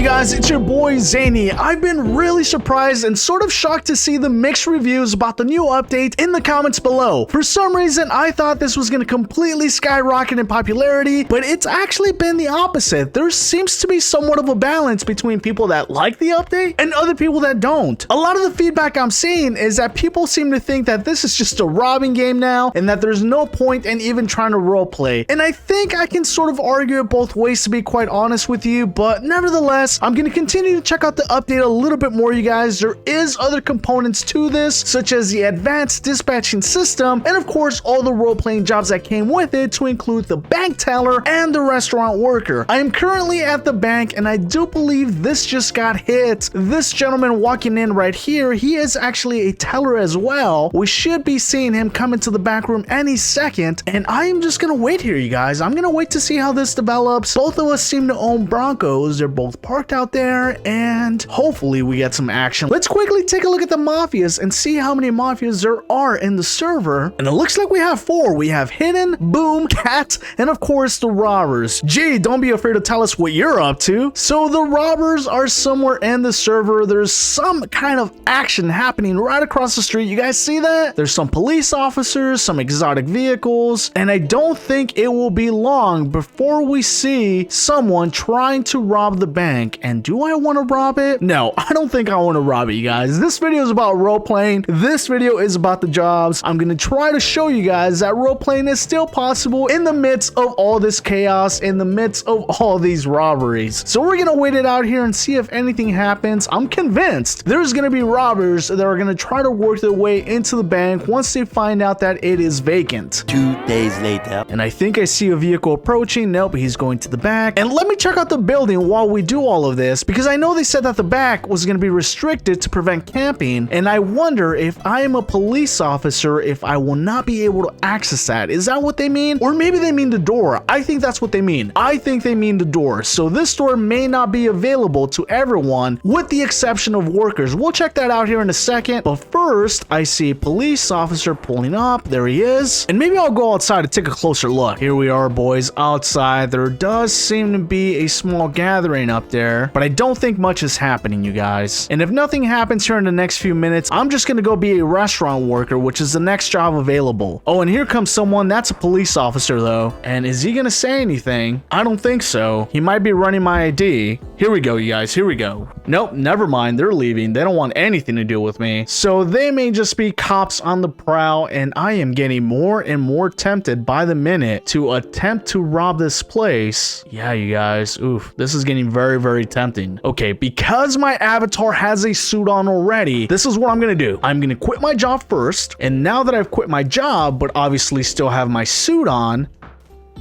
guys, it's your boy Zany. I've been really surprised and sort of shocked to see the mixed reviews about the new update in the comments below. For some reason, I thought this was going to completely skyrocket in popularity, but it's actually been the opposite. There seems to be somewhat of a balance between people that like the update and other people that don't. A lot of the feedback I'm seeing is that people seem to think that this is just a robbing game now and that there's no point in even trying to roleplay. And I think I can sort of argue it both ways, to be quite honest with you, but nevertheless, I'm going to continue to check out the update a little bit more, you guys. There is other components to this, such as the advanced dispatching system, and of course, all the role-playing jobs that came with it, to include the bank teller and the restaurant worker. I am currently at the bank, and I do believe this just got hit. This gentleman walking in right here, he is actually a teller as well. We should be seeing him come into the back room any second, and I am just going to wait here, you guys. I'm going to wait to see how this develops. Both of us seem to own Broncos. They're both parked out there, and hopefully we get some action. Let's quickly take a look at the mafias and see how many mafias there are in the server. And it looks like we have 4. We have Hidden, Boom, Cat, and of course the robbers. Gee, don't be afraid to tell us what you're up to. So the robbers are somewhere in the server. There's some kind of action happening right across the street. You guys see that? There's some police officers, some exotic vehicles, and I don't think it will be long before we see someone trying to rob the bank. And do I want to rob it? No, I don't think I want to rob it, you guys. This video is about role-playing. This video is about the jobs. I'm going to try to show you guys that role-playing is still possible in the midst of all this chaos, in the midst of all these robberies. So we're going to wait it out here and see if anything happens. I'm convinced there's going to be robbers that are going to try to work their way into the bank once they find out that it is vacant. 2 days later. And I think I see a vehicle approaching. Nope, he's going to the back. And let me check out the building while we do all of this, because I know they said that the back was going to be restricted to prevent camping, and I wonder if I am a police officer, if I will not be able to access that. Is that what they mean? Or maybe they mean the door. I think that's what they mean. I think they mean the door. So this door may not be available to everyone, with the exception of workers. We'll check that out here in a second, but first I see a police officer pulling up. There he is. And maybe I'll go outside to take a closer look. Here we are, boys, outside. There does seem to be a small gathering up there, but I don't think much is happening, you guys. And if nothing happens here in the next few minutes, I'm just gonna go be a restaurant worker, which is the next job available. Oh, and here comes someone. That's a police officer though. And is he gonna say anything? I don't think so. He might be running my ID. Here we go, you guys. Here we go. Nope, never mind. They're leaving. They don't want anything to do with me. So they may just be cops on the prowl, and I am getting more and more tempted by the minute to attempt to rob this place. Yeah, you guys. Oof, this is getting very, very tempting. Okay, because my avatar has a suit on already, this is what I'm gonna do. I'm gonna quit my job first, and now that I've quit my job, but obviously still have my suit on,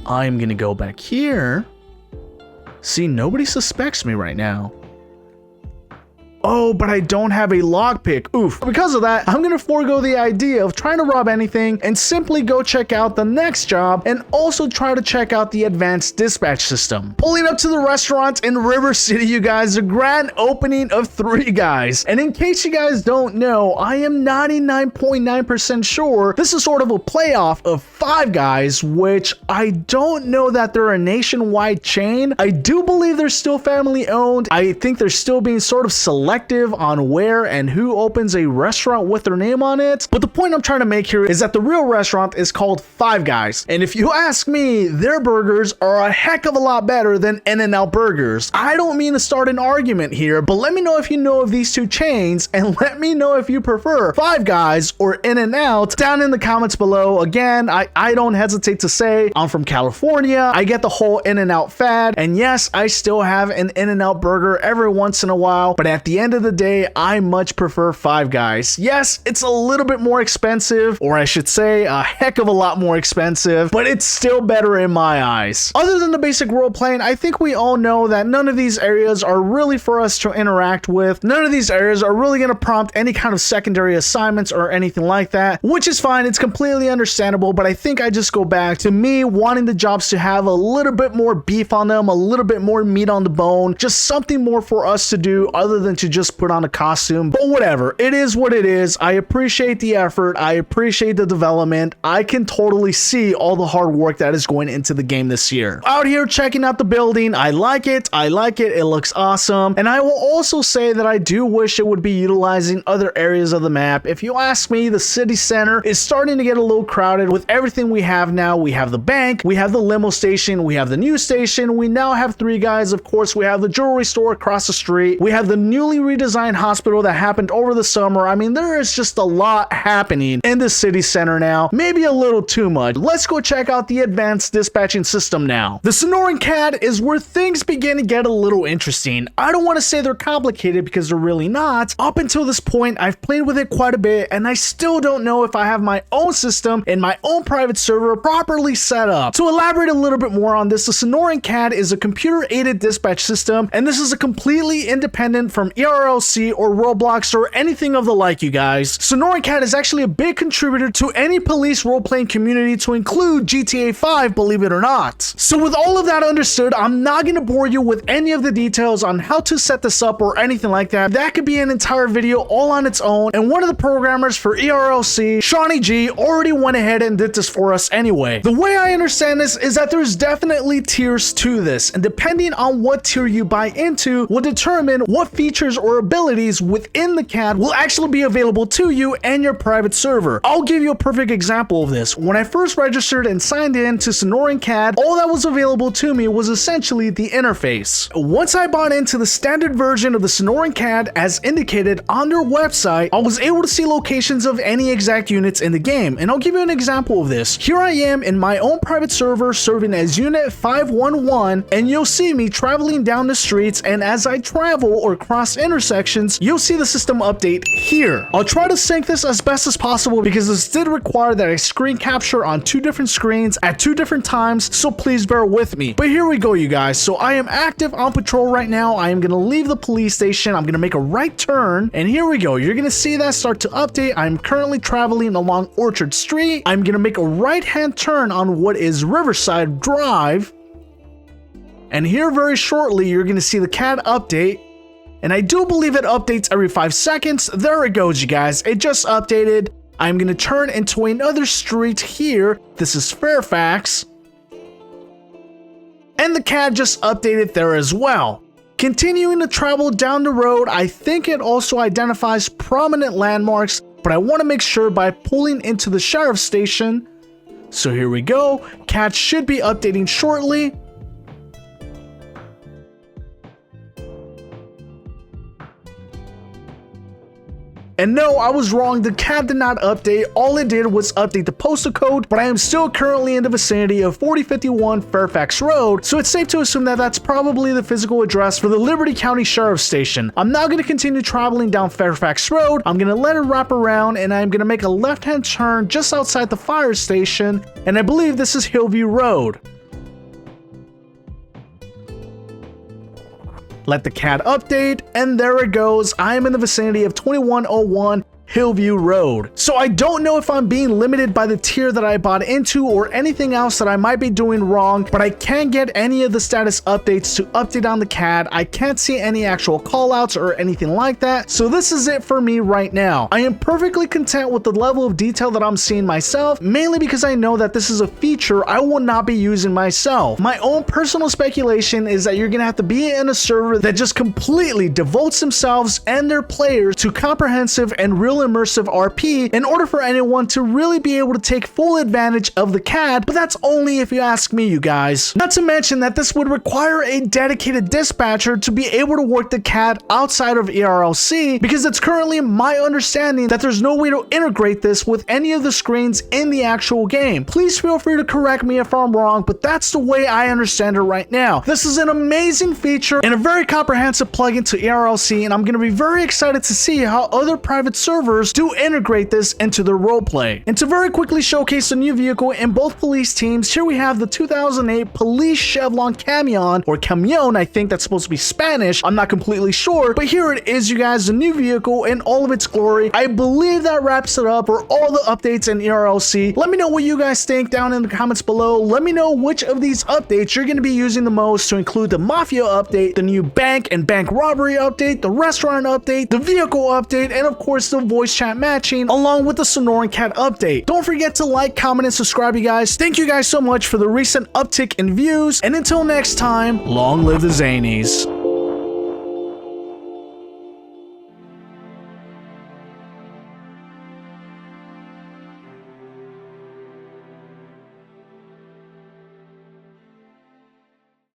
I'm gonna go back here. See, nobody suspects me right now. Oh, but I don't have a lockpick. Oof. Because of that, I'm going to forego the idea of trying to rob anything and simply go check out the next job, and also try to check out the advanced dispatch system. Pulling up to the restaurant in River City, you guys, the grand opening of 3 Guys. And in case you guys don't know, I am 99.9% sure this is sort of a playoff of 5 Guys, which I don't know that they're a nationwide chain. I do believe they're still family owned. I think they're still being sort of selective on where and who opens a restaurant with their name on it. But the point I'm trying to make here is that the real restaurant is called 5 Guys. And if you ask me, their burgers are a heck of a lot better than In-N-Out burgers. I don't mean to start an argument here, but let me know if you know of these 2 chains, and let me know if you prefer 5 Guys or In-N-Out down in the comments below. Again, I don't hesitate to say I'm from California. I get the whole In-N-Out fad, and yes, I still have an In-N-Out burger every once in a while, but at the end of the day, I much prefer 5 Guys. Yes, it's a little bit more expensive, or I should say a heck of a lot more expensive, but it's still better in my eyes. Other than the basic role playing, I think we all know that none of these areas are really for us to interact with. None of these areas are really going to prompt any kind of secondary assignments or anything like that, which is fine. It's completely understandable, but I think I just go back to me wanting the jobs to have a little bit more beef on them, a little bit more meat on the bone, just something more for us to do other than to actually just put on a costume, but whatever. It is what it is. I appreciate the effort. I appreciate the development. I can totally see all the hard work that is going into the game this year. Out here checking out the building. I like it. I like it. It looks awesome. And I will also say that I do wish it would be utilizing other areas of the map. If you ask me, the city center is starting to get a little crowded with everything we have now. We have the bank, we have the limo station, we have the news station, we now have Three Guys, of course, we have the jewelry store across the street, we have the newly redesigned hospital that happened over the summer. I mean, there is just a lot happening in the city center now, maybe a little too much. Let's go check out the advanced dispatching system now. The Sonoran CAD is where things begin to get a little interesting. I don't want to say they're complicated because they're really not. Up until this point, I've played with it quite a bit, and I still don't know if I have my own system and my own private server properly set up. To elaborate a little bit more on this, the Sonoran CAD is a computer-aided dispatch system, and this is a completely independent from ERLC or Roblox or anything of the like, you guys. Sonoran CAD is actually a big contributor to any police role-playing community, to include GTA 5, believe it or not. So with all of that understood, I'm not going to bore you with any of the details on how to set this up or anything like that. That could be an entire video all on its own, and one of the programmers for ERLC, Shawnee G, already went ahead and did this for us anyway. The way I understand this is that there's definitely tiers to this, and depending on what tier you buy into will determine what features or abilities within the CAD will actually be available to you and your private server. I'll give you a perfect example of this. When I first registered and signed in to Sonoran CAD, all that was available to me was essentially the interface. Once I bought into the standard version of the Sonoran CAD as indicated on their website, I was able to see locations of any exact units in the game, and I'll give you an example of this. Here I am in my own private server serving as Unit 511, and you'll see me traveling down the streets, and as I travel or cross intersections, you'll see the system update here. I'll try to sync this as best as possible because this did require that I screen capture on two different screens at two different times, so please bear with me. But here we go, you guys. So I am active on patrol right now. I am going to leave the police station. I'm going to make a right turn, and here we go. You're going to see that start to update. I'm currently traveling along Orchard Street. I'm going to make a right-hand turn on what is Riverside Drive, and here very shortly you're going to see the CAD update, and I do believe it updates every 5 seconds. There it goes, you guys. It just updated. I'm going to turn into another street here. This is Fairfax, and the CAD just updated there as well. Continuing to travel down the road, I think it also identifies prominent landmarks, but I want to make sure by pulling into the sheriff's station. So here we go. CAD should be updating shortly. And no, I was wrong. The CAD did not update. All it did was update the postal code, but I am still currently in the vicinity of 4051 Fairfax Road, so it's safe to assume that that's probably the physical address for the Liberty County Sheriff's Station. I'm now going to continue traveling down Fairfax Road. I'm going to let it wrap around, and I'm going to make a left-hand turn just outside the fire station, and I believe this is Hillview Road. Let the CAD update, and there it goes. I am in the vicinity of 2101 Hillview Road. So I don't know if I'm being limited by the tier that I bought into or anything else that I might be doing wrong, but I can't get any of the status updates to update on the CAD. I can't see any actual callouts or anything like that. So this is it for me right now. I am perfectly content with the level of detail that I'm seeing myself, mainly because I know that this is a feature I will not be using myself. My own personal speculation is that you're gonna have to be in a server that just completely devotes themselves and their players to comprehensive and real immersive RP in order for anyone to really be able to take full advantage of the CAD, but that's only if you ask me, you guys. Not to mention that this would require a dedicated dispatcher to be able to work the CAD outside of ERLC, because it's currently my understanding that there's no way to integrate this with any of the screens in the actual game. Please feel free to correct me if I'm wrong, but that's the way I understand it right now. This is an amazing feature and a very comprehensive plugin to ERLC, and I'm going to be very excited to see how other private servers developers to integrate this into their roleplay. And to very quickly showcase the new vehicle in both police teams, here we have the 2008 Police Chevron Camion, or Camion, I think that's supposed to be Spanish. I'm not completely sure, but here it is, you guys, the new vehicle in all of its glory. I believe that wraps it up for all the updates in ERLC. Let me know what you guys think down in the comments below. Let me know which of these updates you're going to be using the most, to include the Mafia update, the new bank and bank robbery update, the restaurant update, the vehicle update, and of course the voice chat matching, along with the Sonoran CAD update. Don't forget to like, comment, and subscribe, you guys. Thank you guys so much for the recent uptick in views, and until next time, long live the Zanies.